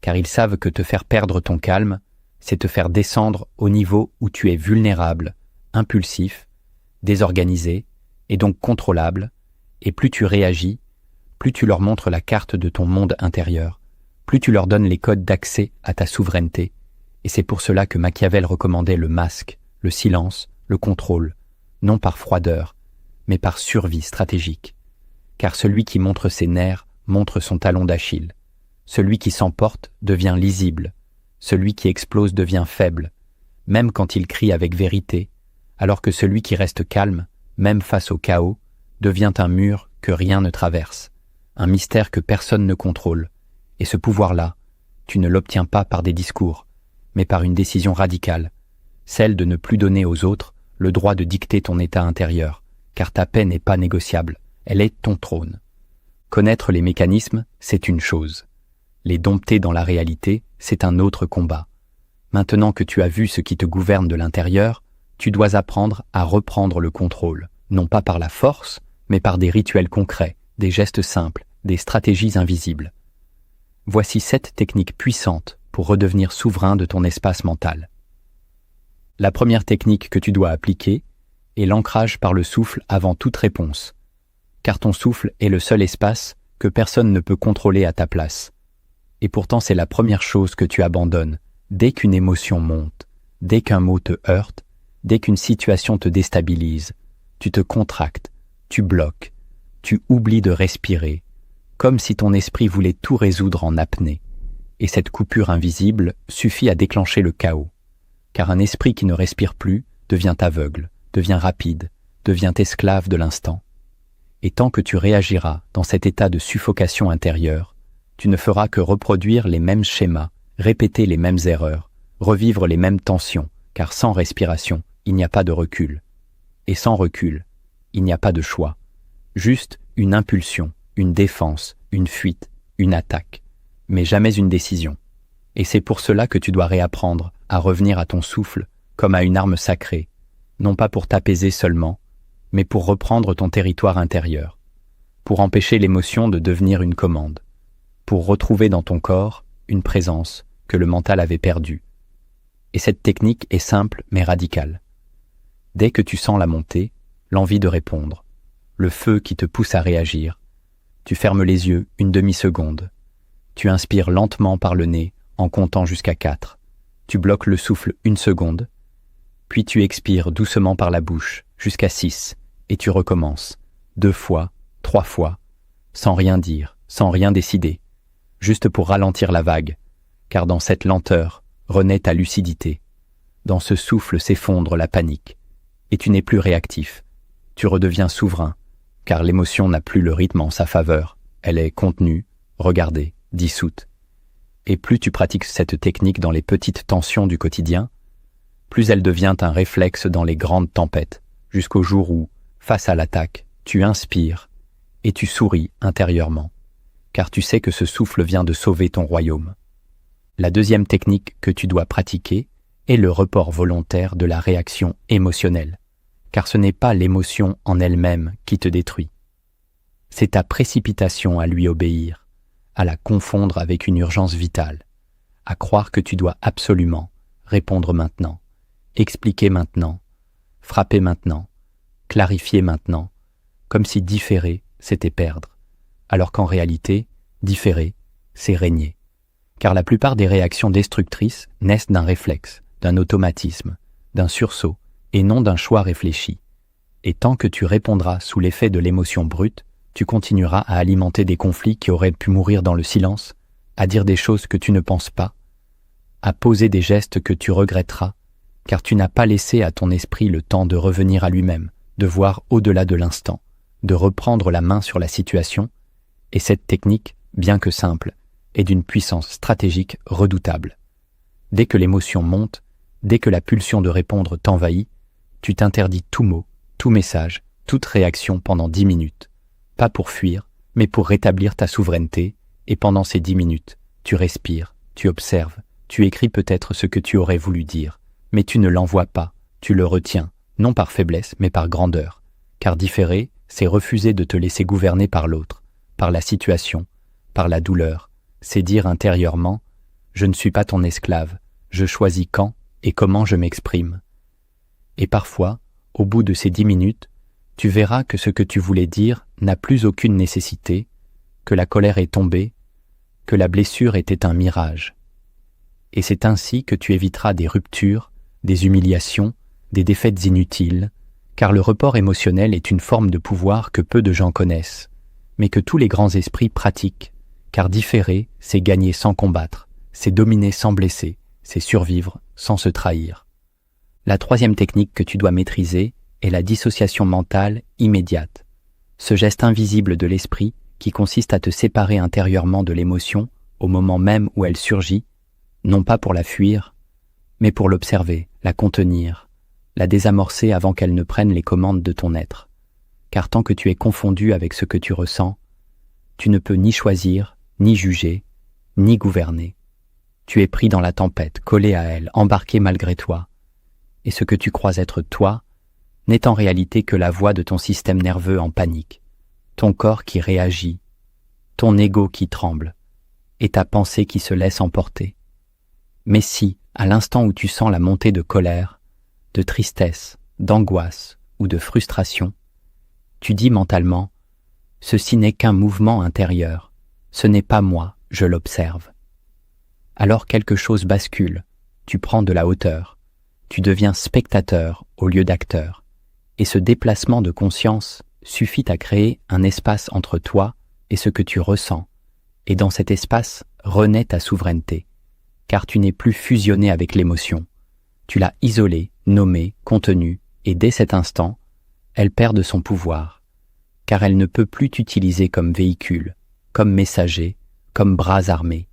car ils savent que te faire perdre ton calme, c'est te faire descendre au niveau où tu es vulnérable, impulsif, désorganisé, et donc contrôlable, et plus tu réagis, plus tu leur montres la carte de ton monde intérieur, plus tu leur donnes les codes d'accès à ta souveraineté, et c'est pour cela que Machiavel recommandait le masque, le silence, le contrôle, non par froideur, mais par survie stratégique. Car celui qui montre ses nerfs montre son talon d'Achille. Celui qui s'emporte devient lisible. Celui qui explose devient faible, même quand il crie avec vérité, alors que celui qui reste calme, même face au chaos, devient un mur que rien ne traverse, un mystère que personne ne contrôle. Et ce pouvoir-là, tu ne l'obtiens pas par des discours, mais par une décision radicale, celle de ne plus donner aux autres le droit de dicter ton état intérieur, car ta paix n'est pas négociable, elle est ton trône. Connaître les mécanismes, c'est une chose. Les dompter dans la réalité, c'est un autre combat. Maintenant que tu as vu ce qui te gouverne de l'intérieur, tu dois apprendre à reprendre le contrôle, non pas par la force, mais par des rituels concrets, des gestes simples, des stratégies invisibles. Voici 7 techniques puissantes pour redevenir souverain de ton espace mental. La première technique que tu dois appliquer est l'ancrage par le souffle avant toute réponse, car ton souffle est le seul espace que personne ne peut contrôler à ta place. Et pourtant c'est la première chose que tu abandonnes, dès qu'une émotion monte, dès qu'un mot te heurte, dès qu'une situation te déstabilise, tu te contractes, tu bloques, tu oublies de respirer, comme si ton esprit voulait tout résoudre en apnée. Et cette coupure invisible suffit à déclencher le chaos, car un esprit qui ne respire plus devient aveugle, devient rapide, devient esclave de l'instant. Et tant que tu réagiras dans cet état de suffocation intérieure, tu ne feras que reproduire les mêmes schémas, répéter les mêmes erreurs, revivre les mêmes tensions, car sans respiration, il n'y a pas de recul. Et sans recul, il n'y a pas de choix. Juste une impulsion, une défense, une fuite, une attaque, mais jamais une décision. Et c'est pour cela que tu dois réapprendre à revenir à ton souffle comme à une arme sacrée, non pas pour t'apaiser seulement, mais pour reprendre ton territoire intérieur, pour empêcher l'émotion de devenir une commande, pour retrouver dans ton corps une présence que le mental avait perdue. Et cette technique est simple mais radicale. Dès que tu sens la montée, l'envie de répondre, le feu qui te pousse à réagir, tu fermes les yeux une demi-seconde. Tu inspires lentement par le nez en comptant jusqu'à 4. Tu bloques le souffle 1 seconde, puis tu expires doucement par la bouche jusqu'à 6 et tu recommences 2 fois, 3 fois, sans rien dire, sans rien décider, juste pour ralentir la vague, car dans cette lenteur renaît ta lucidité. Dans ce souffle s'effondre la panique, et tu n'es plus réactif. Tu redeviens souverain, car l'émotion n'a plus le rythme en sa faveur, elle est contenue, regardée, dissoute. Et plus tu pratiques cette technique dans les petites tensions du quotidien, plus elle devient un réflexe dans les grandes tempêtes, jusqu'au jour où, face à l'attaque, tu inspires et tu souris intérieurement, car tu sais que ce souffle vient de sauver ton royaume. La deuxième technique que tu dois pratiquer est le report volontaire de la réaction émotionnelle, car ce n'est pas l'émotion en elle-même qui te détruit. C'est ta précipitation à lui obéir, à la confondre avec une urgence vitale, à croire que tu dois absolument répondre maintenant, expliquer maintenant, frapper maintenant, clarifier maintenant, comme si différer, c'était perdre, alors qu'en réalité, différer, c'est régner. Car la plupart des réactions destructrices naissent d'un réflexe, d'un automatisme, d'un sursaut, et non d'un choix réfléchi. Et tant que tu répondras sous l'effet de l'émotion brute, tu continueras à alimenter des conflits qui auraient pu mourir dans le silence, à dire des choses que tu ne penses pas, à poser des gestes que tu regretteras, car tu n'as pas laissé à ton esprit le temps de revenir à lui-même, de voir au-delà de l'instant, de reprendre la main sur la situation, et cette technique, bien que simple, est d'une puissance stratégique redoutable. Dès que l'émotion monte, dès que la pulsion de répondre t'envahit, tu t'interdis tout mot, tout message, toute réaction pendant 10 minutes. Pas pour fuir, mais pour rétablir ta souveraineté, et pendant ces 10 minutes, tu respires, tu observes, tu écris peut-être ce que tu aurais voulu dire, mais tu ne l'envoies pas, tu le retiens, non par faiblesse, mais par grandeur. Car différer, c'est refuser de te laisser gouverner par l'autre, par la situation, par la douleur. C'est dire intérieurement « Je ne suis pas ton esclave, je choisis quand et comment je m'exprime ». Et parfois, au bout de ces 10 minutes, tu verras que ce que tu voulais dire n'a plus aucune nécessité, que la colère est tombée, que la blessure était un mirage. Et c'est ainsi que tu éviteras des ruptures, des humiliations, des défaites inutiles, car le report émotionnel est une forme de pouvoir que peu de gens connaissent, mais que tous les grands esprits pratiquent, car différer, c'est gagner sans combattre, c'est dominer sans blesser, c'est survivre sans se trahir. La troisième technique que tu dois maîtriser est la dissociation mentale immédiate. Ce geste invisible de l'esprit qui consiste à te séparer intérieurement de l'émotion au moment même où elle surgit, non pas pour la fuir, mais pour l'observer, la contenir, la désamorcer avant qu'elle ne prenne les commandes de ton être. Car tant que tu es confondu avec ce que tu ressens, tu ne peux ni choisir, ni juger, ni gouverner. Tu es pris dans la tempête, collé à elle, embarqué malgré toi. Et ce que tu crois être toi n'est en réalité que la voix de ton système nerveux en panique, ton corps qui réagit, ton ego qui tremble, et ta pensée qui se laisse emporter. Mais si, à l'instant où tu sens la montée de colère, de tristesse, d'angoisse ou de frustration, tu dis mentalement « Ceci n'est qu'un mouvement intérieur, ce n'est pas moi, je l'observe ». Alors quelque chose bascule, tu prends de la hauteur, tu deviens spectateur au lieu d'acteur, et ce déplacement de conscience suffit à créer un espace entre toi et ce que tu ressens, et dans cet espace renaît ta souveraineté, car tu n'es plus fusionné avec l'émotion. Tu l'as isolée, nommée, contenue, et dès cet instant, elle perd de son pouvoir, car elle ne peut plus t'utiliser comme véhicule, comme messager, comme bras armés.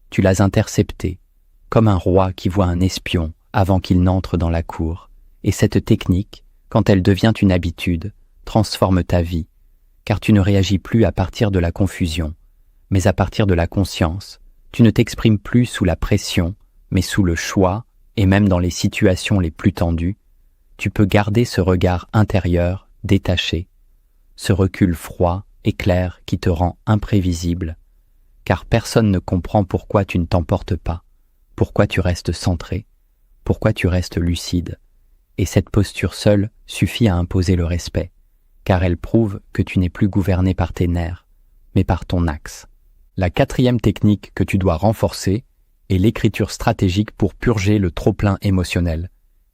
Tu l'as interceptée, comme un roi qui voit un espion avant qu'il n'entre dans la cour, et cette technique, quand elle devient une habitude, transforme ta vie, car tu ne réagis plus à partir de la confusion, mais à partir de la conscience. Tu ne t'exprimes plus sous la pression, mais sous le choix, et même dans les situations les plus tendues, tu peux garder ce regard intérieur détaché, ce recul froid et clair qui te rend imprévisible, car personne ne comprend pourquoi tu ne t'emportes pas, pourquoi tu restes centré, pourquoi tu restes lucide, et cette posture seule suffit à imposer le respect, car elle prouve que tu n'es plus gouverné par tes nerfs, mais par ton axe. La quatrième technique que tu dois renforcer est l'écriture stratégique pour purger le trop-plein émotionnel,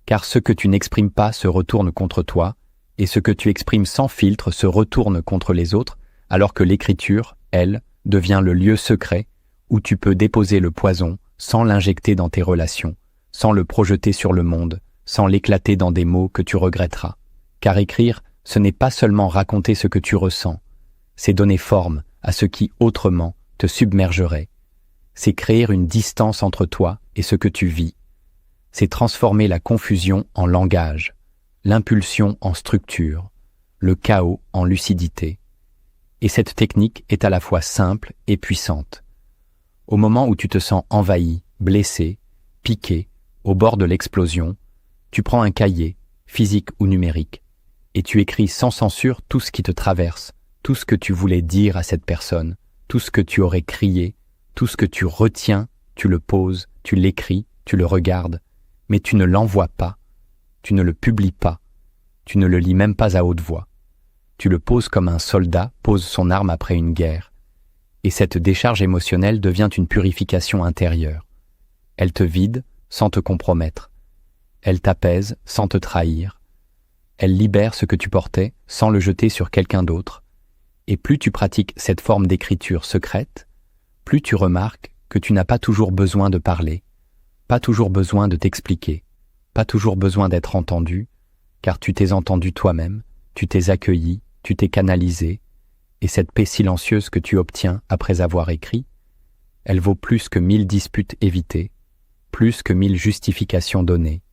car ce que tu n'exprimes pas se retourne contre toi, et ce que tu exprimes sans filtre se retourne contre les autres, alors que l'écriture, elle, devient le lieu secret où tu peux déposer le poison sans l'injecter dans tes relations, sans le projeter sur le monde, sans l'éclater dans des mots que tu regretteras. Car écrire, ce n'est pas seulement raconter ce que tu ressens, c'est donner forme à ce qui autrement te submergerait. C'est créer une distance entre toi et ce que tu vis. C'est transformer la confusion en langage, l'impulsion en structure, le chaos en lucidité. Et cette technique est à la fois simple et puissante. Au moment où tu te sens envahi, blessé, piqué, au bord de l'explosion, tu prends un cahier, physique ou numérique, et tu écris sans censure tout ce qui te traverse, tout ce que tu voulais dire à cette personne, tout ce que tu aurais crié, tout ce que tu retiens, tu le poses, tu l'écris, tu le regardes, mais tu ne l'envoies pas, tu ne le publies pas, tu ne le lis même pas à haute voix. Tu le poses comme un soldat pose son arme après une guerre. Et cette décharge émotionnelle devient une purification intérieure. Elle te vide sans te compromettre. Elle t'apaise sans te trahir. Elle libère ce que tu portais sans le jeter sur quelqu'un d'autre. Et plus tu pratiques cette forme d'écriture secrète, plus tu remarques que tu n'as pas toujours besoin de parler, pas toujours besoin de t'expliquer, pas toujours besoin d'être entendu, car tu t'es entendu toi-même, tu t'es accueilli, tu t'es canalisé, et cette paix silencieuse que tu obtiens après avoir écrit, elle vaut plus que 1000 disputes évitées, plus que 1000 justifications données,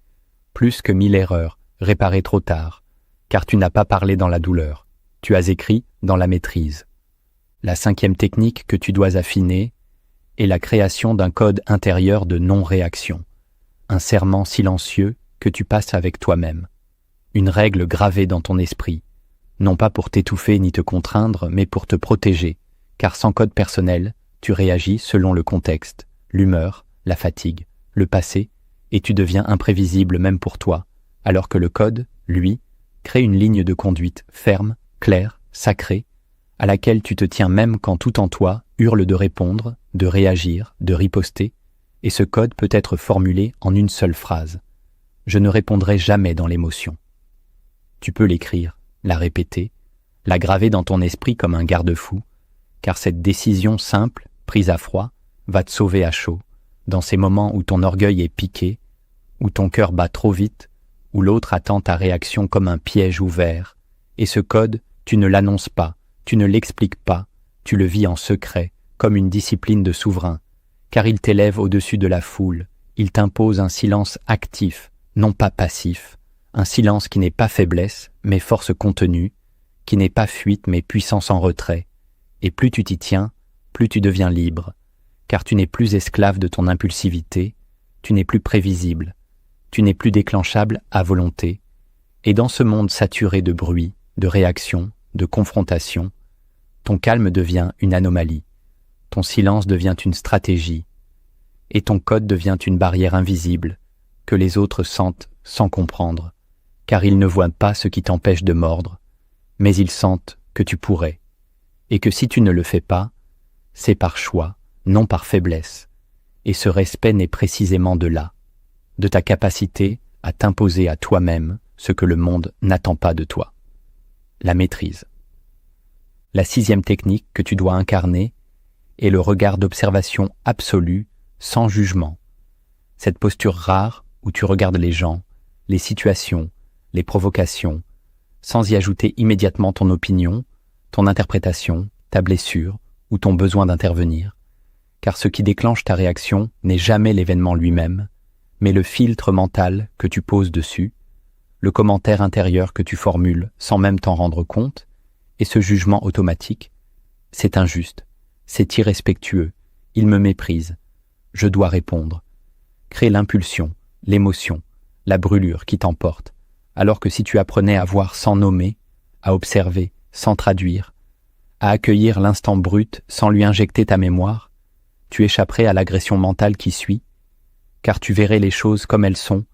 plus que 1000 erreurs réparées trop tard, car tu n'as pas parlé dans la douleur, tu as écrit dans la maîtrise. La 5e technique que tu dois affiner est la création d'un code intérieur de non-réaction, un serment silencieux que tu passes avec toi-même, une règle gravée dans ton esprit, non pas pour t'étouffer ni te contraindre, mais pour te protéger, car sans code personnel, tu réagis selon le contexte, l'humeur, la fatigue, le passé, et tu deviens imprévisible même pour toi, alors que le code, lui, crée une ligne de conduite ferme, claire, sacrée, à laquelle tu te tiens même quand tout en toi hurle de répondre, de réagir, de riposter, et ce code peut être formulé en une seule phrase. Je ne répondrai jamais dans l'émotion. Tu peux l'écrire, la répéter, la graver dans ton esprit comme un garde-fou, car cette décision simple, prise à froid, va te sauver à chaud, dans ces moments où ton orgueil est piqué, où ton cœur bat trop vite, où l'autre attend ta réaction comme un piège ouvert. Et ce code, tu ne l'annonces pas, tu ne l'expliques pas, tu le vis en secret, comme une discipline de souverain, car il t'élève au-dessus de la foule, il t'impose un silence actif, non pas passif, un silence qui n'est pas faiblesse, mais force contenue, qui n'est pas fuite, mais puissance en retrait. Et plus tu t'y tiens, plus tu deviens libre, car tu n'es plus esclave de ton impulsivité, tu n'es plus prévisible, tu n'es plus déclenchable à volonté. Et dans ce monde saturé de bruit, de réactions, de confrontations, ton calme devient une anomalie, ton silence devient une stratégie, et ton code devient une barrière invisible que les autres sentent sans comprendre, car ils ne voient pas ce qui t'empêche de mordre, mais ils sentent que tu pourrais, et que si tu ne le fais pas, c'est par choix, non par faiblesse, et ce respect naît précisément de là, de ta capacité à t'imposer à toi-même ce que le monde n'attend pas de toi. La maîtrise. La 6e technique que tu dois incarner est le regard d'observation absolue, sans jugement. Cette posture rare où tu regardes les gens, les situations, les provocations, sans y ajouter immédiatement ton opinion, ton interprétation, ta blessure ou ton besoin d'intervenir. Car ce qui déclenche ta réaction n'est jamais l'événement lui-même, mais le filtre mental que tu poses dessus, le commentaire intérieur que tu formules sans même t'en rendre compte, et ce jugement automatique. C'est injuste, c'est irrespectueux, il me méprise, je dois répondre. Crée l'impulsion, l'émotion, la brûlure qui t'emporte, alors que si tu apprenais à voir sans nommer, à observer sans traduire, à accueillir l'instant brut sans lui injecter ta mémoire, tu échapperais à l'agression mentale qui suit, car tu verrais les choses comme elles sont,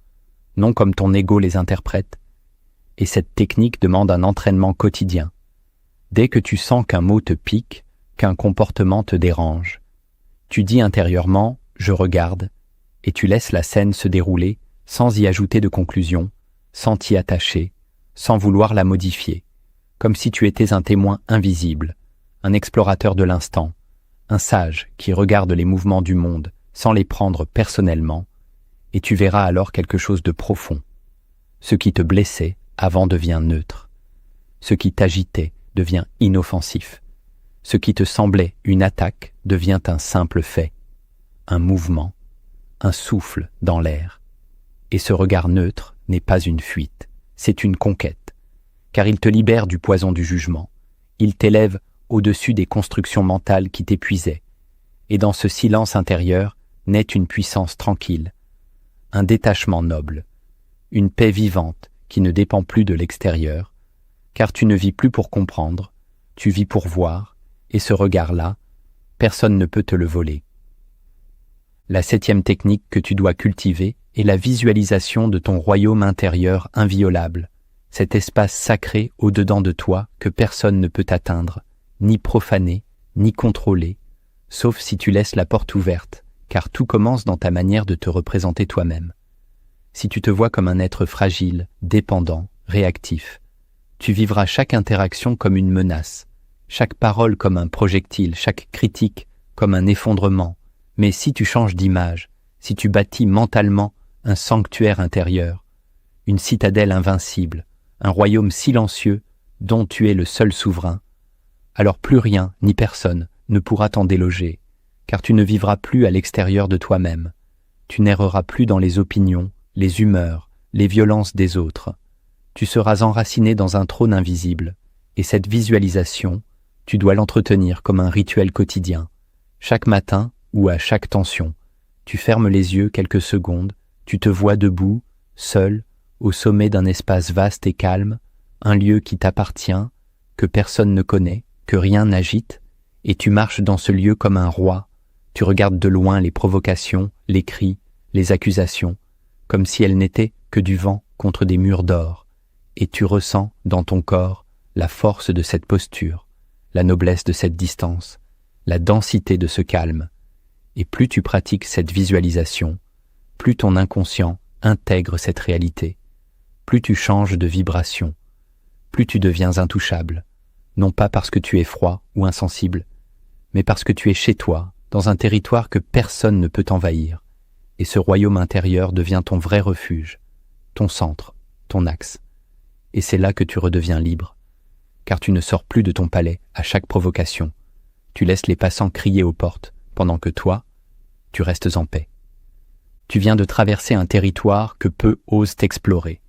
non comme ton ego les interprète, et cette technique demande un entraînement quotidien. Dès que tu sens qu'un mot te pique, qu'un comportement te dérange, tu dis intérieurement « je regarde » et tu laisses la scène se dérouler sans y ajouter de conclusion, sans t'y attacher, sans vouloir la modifier, comme si tu étais un témoin invisible, un explorateur de l'instant, un sage qui regarde les mouvements du monde sans les prendre personnellement, et tu verras alors quelque chose de profond. Ce qui te blessait avant devient neutre. Ce qui t'agitait devient inoffensif. Ce qui te semblait une attaque devient un simple fait, un mouvement, un souffle dans l'air. Et ce regard neutre n'est pas une fuite, c'est une conquête, car il te libère du poison du jugement. Il t'élève au-dessus des constructions mentales qui t'épuisaient. Et dans ce silence intérieur, naît une puissance tranquille, un détachement noble, une paix vivante qui ne dépend plus de l'extérieur, car tu ne vis plus pour comprendre, tu vis pour voir, et ce regard-là, personne ne peut te le voler. La 7e technique que tu dois cultiver est la visualisation de ton royaume intérieur inviolable, cet espace sacré au-dedans de toi que personne ne peut atteindre, ni profaner, ni contrôler, sauf si tu laisses la porte ouverte, car tout commence dans ta manière de te représenter toi-même. Si tu te vois comme un être fragile, dépendant, réactif, tu vivras chaque interaction comme une menace, chaque parole comme un projectile, chaque critique comme un effondrement. Mais si tu changes d'image, si tu bâtis mentalement un sanctuaire intérieur, une citadelle invincible, un royaume silencieux dont tu es le seul souverain, alors plus rien ni personne ne pourra t'en déloger, car tu ne vivras plus à l'extérieur de toi-même. Tu n'erreras plus dans les opinions, les humeurs, les violences des autres. Tu seras enraciné dans un trône invisible, et cette visualisation, tu dois l'entretenir comme un rituel quotidien. Chaque matin ou à chaque tension, tu fermes les yeux quelques secondes, tu te vois debout, seul, au sommet d'un espace vaste et calme, un lieu qui t'appartient, que personne ne connaît, que rien n'agite, et tu marches dans ce lieu comme un roi. Tu regardes de loin les provocations, les cris, les accusations, comme si elles n'étaient que du vent contre des murs d'or, et tu ressens dans ton corps la force de cette posture, la noblesse de cette distance, la densité de ce calme. Et plus tu pratiques cette visualisation, plus ton inconscient intègre cette réalité, plus tu changes de vibration, plus tu deviens intouchable, non pas parce que tu es froid ou insensible, mais parce que tu es chez toi, dans un territoire que personne ne peut envahir, et ce royaume intérieur devient ton vrai refuge, ton centre, ton axe. Et c'est là que tu redeviens libre, car tu ne sors plus de ton palais à chaque provocation. Tu laisses les passants crier aux portes, pendant que toi, tu restes en paix. Tu viens de traverser un territoire que peu osent explorer,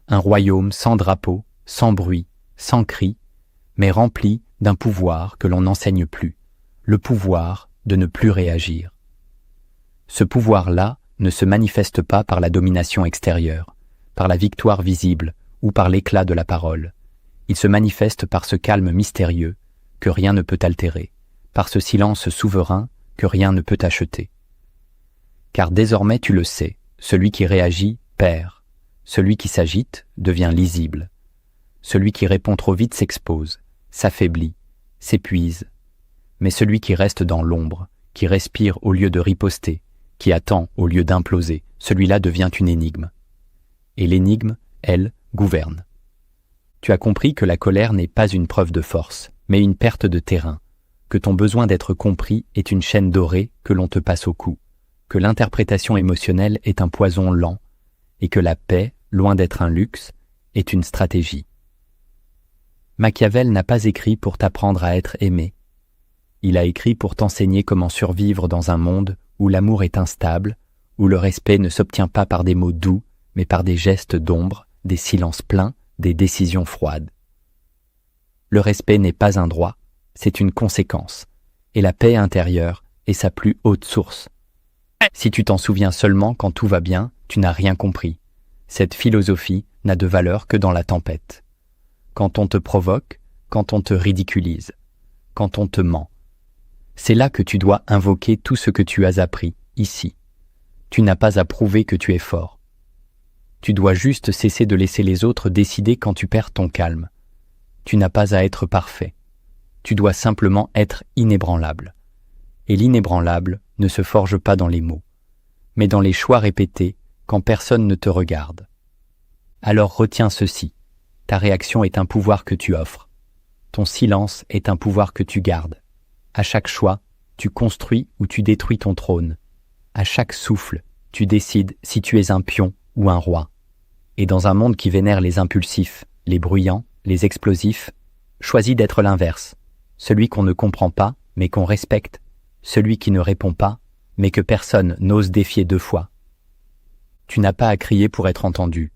un royaume sans drapeau, sans bruit, sans cri, mais rempli d'un pouvoir que l'on n'enseigne plus, le pouvoir de ne plus réagir. Ce pouvoir-là ne se manifeste pas par la domination extérieure, par la victoire visible ou par l'éclat de la parole. Il se manifeste par ce calme mystérieux que rien ne peut altérer, par ce silence souverain que rien ne peut acheter. Car désormais tu le sais, celui qui réagit perd, celui qui s'agite devient lisible, celui qui répond trop vite s'expose, s'affaiblit, s'épuise, mais celui qui reste dans l'ombre, qui respire au lieu de riposter, qui attend au lieu d'imploser, celui-là devient une énigme. Et l'énigme, elle, gouverne. Tu as compris que la colère n'est pas une preuve de force, mais une perte de terrain, que ton besoin d'être compris est une chaîne dorée que l'on te passe au cou, que l'interprétation émotionnelle est un poison lent, et que la paix, loin d'être un luxe, est une stratégie. Machiavel n'a pas écrit pour t'apprendre à être aimé. Il a écrit pour t'enseigner comment survivre dans un monde où l'amour est instable, où le respect ne s'obtient pas par des mots doux, mais par des gestes d'ombre, des silences pleins, des décisions froides. Le respect n'est pas un droit, c'est une conséquence, et la paix intérieure est sa plus haute source. Si tu t'en souviens seulement quand tout va bien, tu n'as rien compris. Cette philosophie n'a de valeur que dans la tempête. Quand on te provoque, quand on te ridiculise, quand on te ment. C'est là que tu dois invoquer tout ce que tu as appris, ici. Tu n'as pas à prouver que tu es fort. Tu dois juste cesser de laisser les autres décider quand tu perds ton calme. Tu n'as pas à être parfait. Tu dois simplement être inébranlable. Et l'inébranlable ne se forge pas dans les mots, mais dans les choix répétés quand personne ne te regarde. Alors retiens ceci. Ta réaction est un pouvoir que tu offres. Ton silence est un pouvoir que tu gardes. À chaque choix, tu construis ou tu détruis ton trône. À chaque souffle, tu décides si tu es un pion ou un roi. Et dans un monde qui vénère les impulsifs, les bruyants, les explosifs, choisis d'être l'inverse. Celui qu'on ne comprend pas, mais qu'on respecte. Celui qui ne répond pas, mais que personne n'ose défier 2 fois. Tu n'as pas à crier pour être entendu.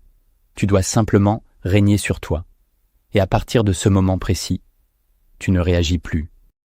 Tu dois simplement régner sur toi. Et à partir de ce moment précis, tu ne réagis plus.